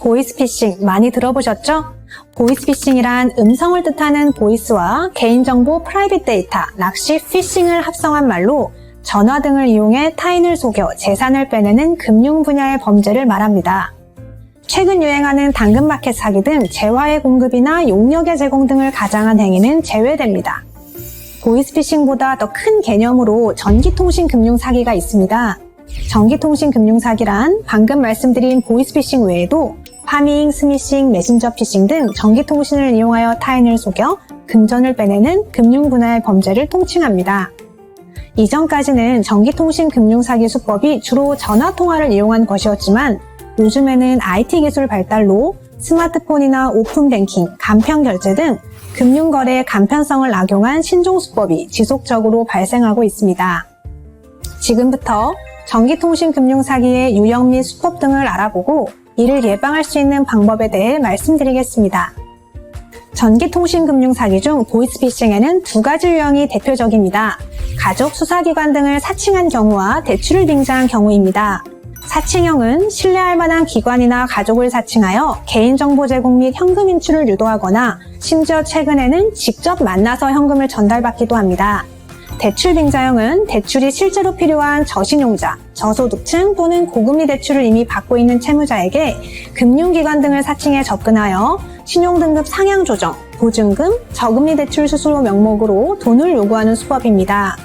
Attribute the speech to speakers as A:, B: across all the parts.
A: 보이스피싱 많이 들어보셨죠? 보이스피싱이란 음성을 뜻하는 보이스와 개인정보 프라이빗 데이터, 낚시 피싱을 합성한 말로 전화 등을 이용해 타인을 속여 재산을 빼내는 금융 분야의 범죄를 말합니다. 최근 유행하는 당근마켓 사기 등 재화의 공급이나 용역의 제공 등을 가장한 행위는 제외됩니다. 보이스피싱보다 더 큰 개념으로 전기통신 금융 사기가 있습니다. 전기통신 금융 사기란 방금 말씀드린 보이스피싱 외에도 파밍, 스미싱, 메신저 피싱 등 전기통신을 이용하여 타인을 속여 금전을 빼내는 금융 분야의 범죄를 통칭합니다. 이전까지는 전기통신 금융 사기 수법이 주로 전화통화를 이용한 것이었지만 요즘에는 IT 기술 발달로 스마트폰이나 오픈뱅킹, 간편결제 등 금융거래의 간편성을 악용한 신종수법이 지속적으로 발생하고 있습니다. 지금부터 전기통신 금융 사기의 유형 및 수법 등을 알아보고 이를 예방할 수 있는 방법에 대해 말씀드리겠습니다. 전기통신 금융 사기 중 보이스피싱에는 두 가지 유형이 대표적입니다. 가족, 수사기관 등을 사칭한 경우와 대출을 빙자한 경우입니다. 사칭형은 신뢰할 만한 기관이나 가족을 사칭하여 개인정보 제공 및 현금 인출을 유도하거나 심지어 최근에는 직접 만나서 현금을 전달받기도 합니다. 대출 빙자형은 대출이 실제로 필요한 저신용자, 저소득층 또는 고금리 대출을 이미 받고 있는 채무자에게 금융기관 등을 사칭해 접근하여 신용등급 상향 조정, 보증금, 저금리 대출 수수료 명목으로 돈을 요구하는 수법입니다.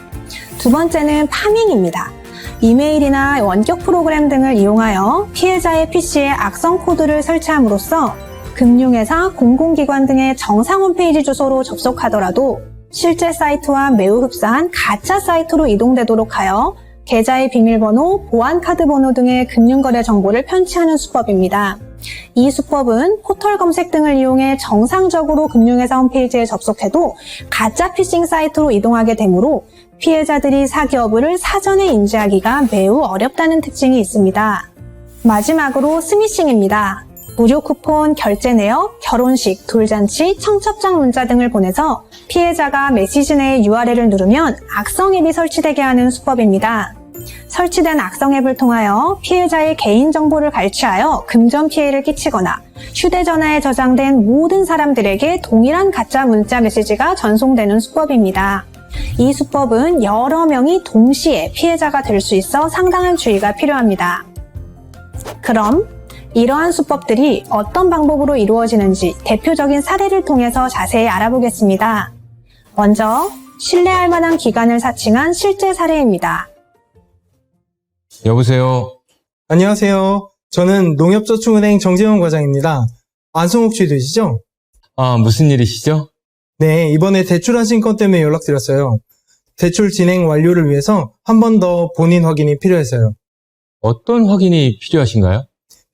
A: 두 번째는 파밍입니다. 이메일이나 원격 프로그램 등을 이용하여 피해자의 PC에 악성 코드를 설치함으로써 금융회사, 공공기관 등의 정상 홈페이지 주소로 접속하더라도 실제 사이트와 매우 흡사한 가짜 사이트로 이동되도록 하여 계좌의 비밀번호, 보안카드 번호 등의 금융거래 정보를 편취하는 수법입니다. 이 수법은 포털 검색 등을 이용해 정상적으로 금융회사 홈페이지에 접속해도 가짜 피싱 사이트로 이동하게 되므로 피해자들이 사기 여부를 사전에 인지하기가 매우 어렵다는 특징이 있습니다. 마지막으로 스미싱입니다. 무료 쿠폰, 결제 내역, 결혼식, 돌잔치, 청첩장 문자 등을 보내서 피해자가 메시지 내의 URL을 누르면 악성 앱이 설치되게 하는 수법입니다. 설치된 악성 앱을 통하여 피해자의 개인정보를 갈취하여 금전 피해를 끼치거나 휴대전화에 저장된 모든 사람들에게 동일한 가짜 문자 메시지가 전송되는 수법입니다. 이 수법은 여러 명이 동시에 피해자가 될 수 있어 상당한 주의가 필요합니다. 그럼 이러한 수법들이 어떤 방법으로 이루어지는지 대표적인 사례를 통해서 자세히 알아보겠습니다. 먼저 신뢰할 만한 기관을 사칭한 실제 사례입니다.
B: 여보세요.
C: 안녕하세요. 저는 농협저축은행 정재원 과장입니다. 안성욱 씨 되시죠?
B: 무슨 일이시죠?
C: 네, 이번에 대출하신 건 때문에 연락드렸어요. 대출 진행 완료를 위해서 한 번 더 본인 확인이 필요해서요.
B: 어떤 확인이 필요하신가요?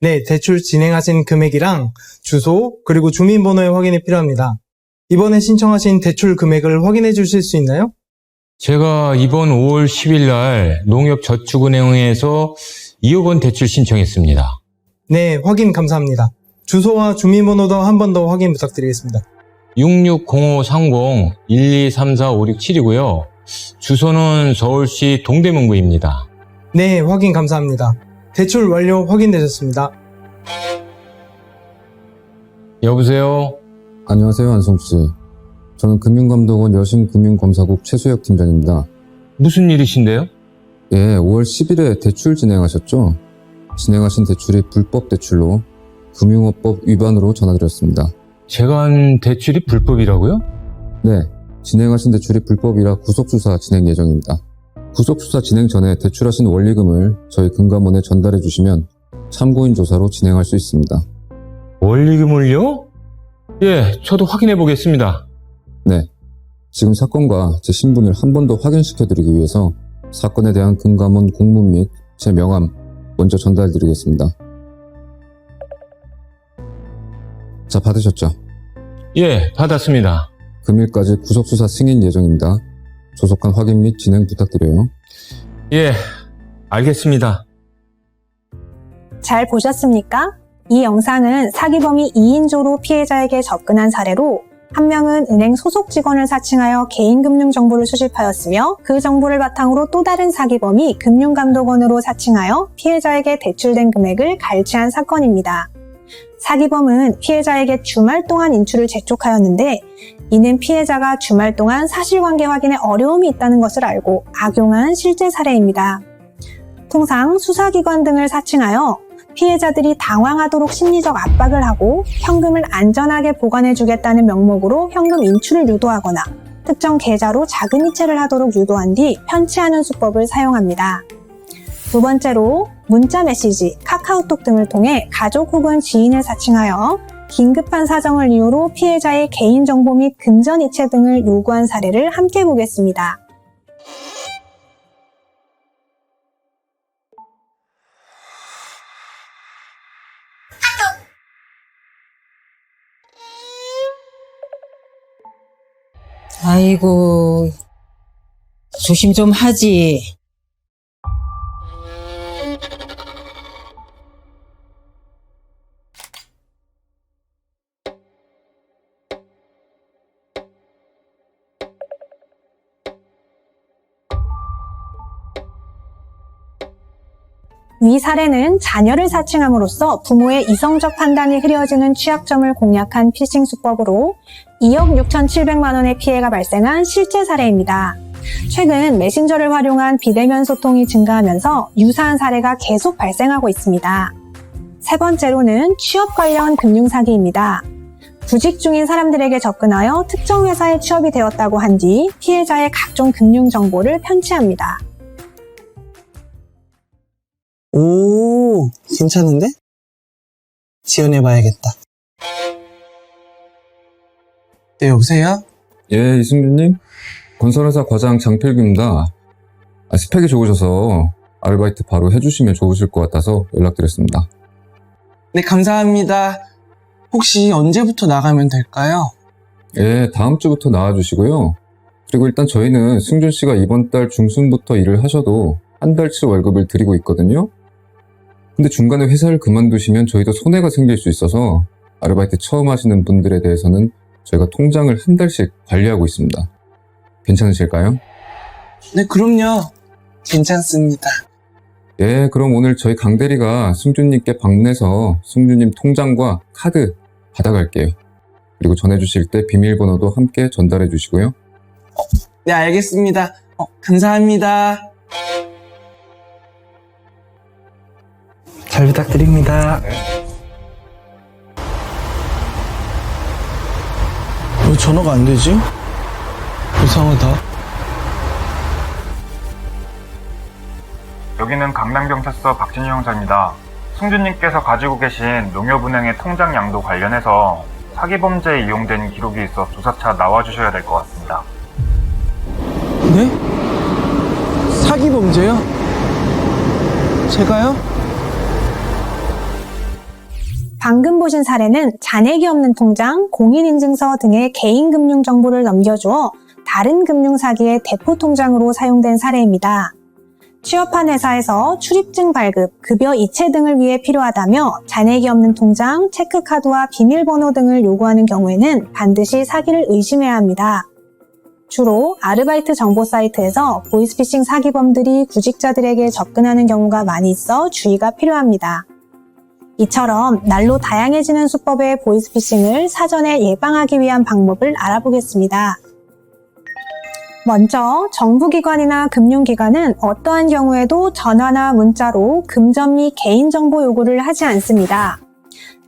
C: 네, 대출 진행하신 금액이랑 주소 그리고 주민번호의 확인이 필요합니다. 이번에 신청하신 대출 금액을 확인해 주실 수 있나요?
B: 제가 이번 5월 10일 날 농협저축은행에서 2억 원 대출 신청했습니다.
C: 네, 확인 감사합니다. 주소와 주민번호도 한 번 더 확인 부탁드리겠습니다.
B: 660530-123456-7이고요. 주소는 서울시 동대문구입니다.
C: 네, 확인 감사합니다. 대출 완료 확인되셨습니다.
B: 여보세요.
D: 안녕하세요, 안성씨. 저는 금융감독원 여신금융검사국 최수혁 팀장입니다.
B: 무슨 일이신데요?
D: 예, 5월 10일에 대출 진행하셨죠? 진행하신 대출이 불법 대출로 금융업법 위반으로 전화드렸습니다.
B: 제가 한 대출이 불법이라고요?
D: 네, 진행하신 대출이 불법이라 구속수사 진행 예정입니다. 구속수사 진행 전에 대출하신 원리금을 저희 금감원에 전달해 주시면 참고인 조사로 진행할 수 있습니다.
B: 원리금을요? 예, 저도 확인해 보겠습니다.
D: 네, 지금 사건과 제 신분을 한 번 더 확인시켜드리기 위해서 사건에 대한 금감원 공문 및 제 명함 먼저 전달드리겠습니다. 자, 받으셨죠?
B: 예, 받았습니다.
D: 금일까지 구속수사 승인 예정입니다. 조속한 확인 및 진행 부탁드려요.
B: 예, 알겠습니다.
A: 잘 보셨습니까? 이 영상은 사기범이 2인조로 피해자에게 접근한 사례로 한 명은 은행 소속 직원을 사칭하여 개인금융 정보를 수집하였으며 그 정보를 바탕으로 또 다른 사기범이 금융감독원으로 사칭하여 피해자에게 대출된 금액을 갈취한 사건입니다. 사기범은 피해자에게 주말 동안 인출을 재촉하였는데 이는 피해자가 주말 동안 사실관계 확인에 어려움이 있다는 것을 알고 악용한 실제 사례입니다. 통상 수사기관 등을 사칭하여 피해자들이 당황하도록 심리적 압박을 하고 현금을 안전하게 보관해주겠다는 명목으로 현금 인출을 유도하거나 특정 계좌로 자금 이체를 하도록 유도한 뒤 편취하는 수법을 사용합니다. 두 번째로 문자 메시지, 카카오톡 등을 통해 가족 혹은 지인을 사칭하여 긴급한 사정을 이유로 피해자의 개인정보 및 금전 이체 등을 요구한 사례를 함께 보겠습니다.
E: 아이고, 조심 좀 하지.
A: 위 사례는 자녀를 사칭함으로써 부모의 이성적 판단이 흐려지는 취약점을 공략한 피싱 수법으로 2억 6,700만 원의 피해가 발생한 실제 사례입니다. 최근 메신저를 활용한 비대면 소통이 증가하면서 유사한 사례가 계속 발생하고 있습니다. 세 번째로는 취업 관련 금융사기입니다. 구직 중인 사람들에게 접근하여 특정 회사에 취업이 되었다고 한 뒤 피해자의 각종 금융 정보를 편취합니다.
F: 오, 괜찮은데? 지원해봐야겠다. 네, 여보세요?
D: 예, 이승준님. 건설회사 과장 장필규입니다. 스펙이 좋으셔서 아르바이트 바로 해주시면 좋으실 것 같아서 연락드렸습니다.
F: 네, 감사합니다. 혹시 언제부터 나가면 될까요?
D: 예, 다음 주부터 나와주시고요. 그리고 일단 저희는 승준 씨가 이번 달 중순부터 일을 하셔도 한 달치 월급을 드리고 있거든요. 근데 중간에 회사를 그만두시면 저희도 손해가 생길 수 있어서 아르바이트 처음 하시는 분들에 대해서는 저희가 통장을 한 달씩 관리하고 있습니다. 괜찮으실까요?
F: 네, 그럼요. 괜찮습니다.
D: 예, 그럼 오늘 저희 강대리가 승준님께 방내서 승준님 통장과 카드 받아갈게요. 그리고 전해주실 때 비밀번호도 함께 전달해 주시고요.
F: 네, 알겠습니다. 감사합니다. 잘 부탁드립니다. 왜 전화가 안 되지? 이상하다.
G: 여기는 강남경찰서 박진희 형사입니다. 승준님께서 가지고 계신 농협은행의 통장 양도 관련해서 사기범죄에 이용된 기록이 있어 조사차 나와주셔야 될 것 같습니다.
F: 네? 사기 범죄요? 제가요?
A: 방금 보신 사례는 잔액이 없는 통장, 공인인증서 등의 개인금융 정보를 넘겨주어 다른 금융사기의 대포통장으로 사용된 사례입니다. 취업한 회사에서 출입증 발급, 급여 이체 등을 위해 필요하다며 잔액이 없는 통장, 체크카드와 비밀번호 등을 요구하는 경우에는 반드시 사기를 의심해야 합니다. 주로 아르바이트 정보 사이트에서 보이스피싱 사기범들이 구직자들에게 접근하는 경우가 많이 있어 주의가 필요합니다. 이처럼 날로 다양해지는 수법의 보이스피싱을 사전에 예방하기 위한 방법을 알아보겠습니다. 먼저 정부기관이나 금융기관은 어떠한 경우에도 전화나 문자로 금전 및 개인정보 요구를 하지 않습니다.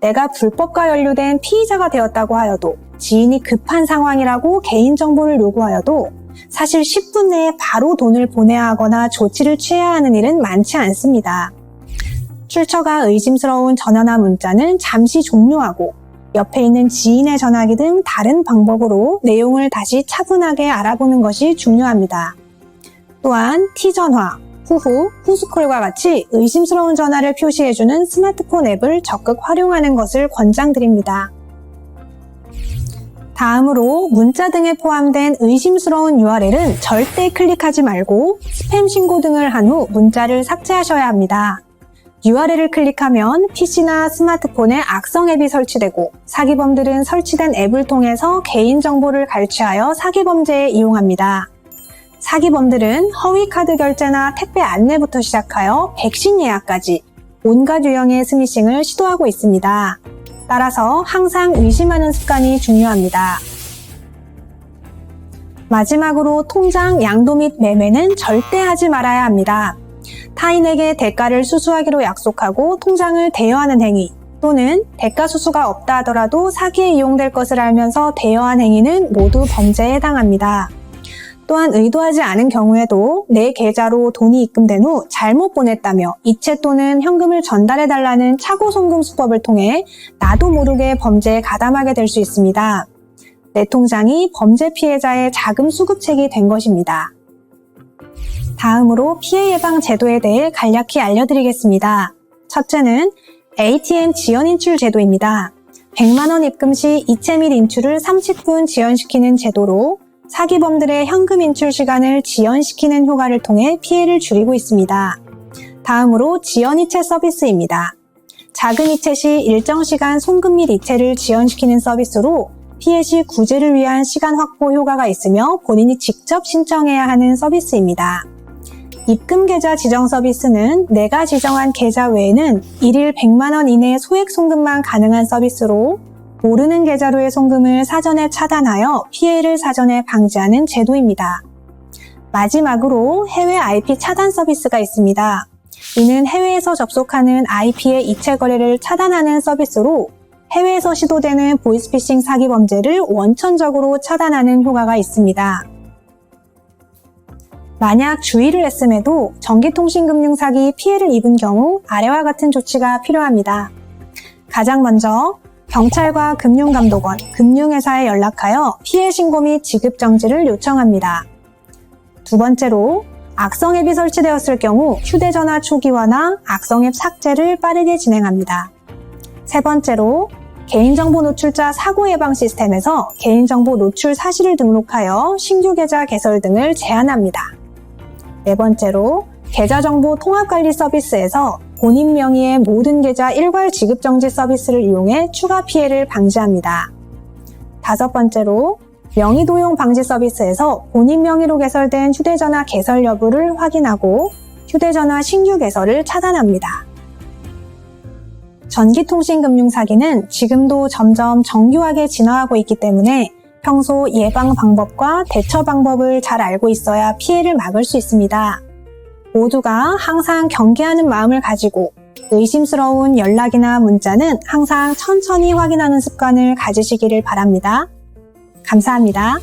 A: 내가 불법과 연루된 피의자가 되었다고 하여도 지인이 급한 상황이라고 개인정보를 요구하여도 사실 10분 내에 바로 돈을 보내야 하거나 조치를 취해야 하는 일은 많지 않습니다. 출처가 의심스러운 전화나 문자는 잠시 종료하고 옆에 있는 지인의 전화기 등 다른 방법으로 내용을 다시 차분하게 알아보는 것이 중요합니다. 또한 T전화, 후후, 후스콜과 같이 의심스러운 전화를 표시해주는 스마트폰 앱을 적극 활용하는 것을 권장드립니다. 다음으로 문자 등에 포함된 의심스러운 URL은 절대 클릭하지 말고 스팸 신고 등을 한 후 문자를 삭제하셔야 합니다. URL을 클릭하면 PC나 스마트폰에 악성 앱이 설치되고 사기범들은 설치된 앱을 통해서 개인정보를 갈취하여 사기범죄에 이용합니다. 사기범들은 허위 카드 결제나 택배 안내부터 시작하여 백신 예약까지 온갖 유형의 스미싱을 시도하고 있습니다. 따라서 항상 의심하는 습관이 중요합니다. 마지막으로 통장 양도 및 매매는 절대 하지 말아야 합니다. 타인에게 대가를 수수하기로 약속하고 통장을 대여하는 행위, 또는 대가 수수가 없다 하더라도 사기에 이용될 것을 알면서 대여한 행위는 모두 범죄에 해당합니다. 또한 의도하지 않은 경우에도 내 계좌로 돈이 입금된 후 잘못 보냈다며 이체 또는 현금을 전달해달라는 차고송금 수법을 통해 나도 모르게 범죄에 가담하게 될 수 있습니다. 내 통장이 범죄 피해자의 자금 수급책이 된 것입니다. 다음으로 피해 예방 제도에 대해 간략히 알려드리겠습니다. 첫째는 ATM 지연 인출 제도입니다. 100만 원 입금 시 이체 및 인출을 30분 지연시키는 제도로 사기범들의 현금 인출 시간을 지연시키는 효과를 통해 피해를 줄이고 있습니다. 다음으로 지연 이체 서비스입니다. 작은 이체 시 일정 시간 송금 및 이체를 지연시키는 서비스로 피해 시 구제를 위한 시간 확보 효과가 있으며 본인이 직접 신청해야 하는 서비스입니다. 입금 계좌 지정 서비스는 내가 지정한 계좌 외에는 일일 100만 원 이내 소액 송금만 가능한 서비스로 모르는 계좌로의 송금을 사전에 차단하여 피해를 사전에 방지하는 제도입니다. 마지막으로 해외 IP 차단 서비스가 있습니다. 이는 해외에서 접속하는 IP의 이체 거래를 차단하는 서비스로 해외에서 시도되는 보이스피싱 사기 범죄를 원천적으로 차단하는 효과가 있습니다. 만약 주의를 했음에도 전기통신금융 사기 피해를 입은 경우 아래와 같은 조치가 필요합니다. 가장 먼저 경찰과 금융감독원, 금융회사에 연락하여 피해 신고 및 지급 정지를 요청합니다. 두 번째로 악성 앱이 설치되었을 경우 휴대전화 초기화나 악성 앱 삭제를 빠르게 진행합니다. 세 번째로 개인정보 노출자 사고 예방 시스템에서 개인정보 노출 사실을 등록하여 신규 계좌 개설 등을 제한합니다. 네 번째로 계좌정보 통합관리 서비스에서 본인 명의의 모든 계좌 일괄 지급 정지 서비스를 이용해 추가 피해를 방지합니다. 다섯 번째로 명의 도용 방지 서비스에서 본인 명의로 개설된 휴대전화 개설 여부를 확인하고 휴대전화 신규 개설을 차단합니다. 전기통신금융 사기는 지금도 점점 정교하게 진화하고 있기 때문에 평소 예방 방법과 대처 방법을 잘 알고 있어야 피해를 막을 수 있습니다. 모두가 항상 경계하는 마음을 가지고 의심스러운 연락이나 문자는 항상 천천히 확인하는 습관을 가지시기를 바랍니다. 감사합니다.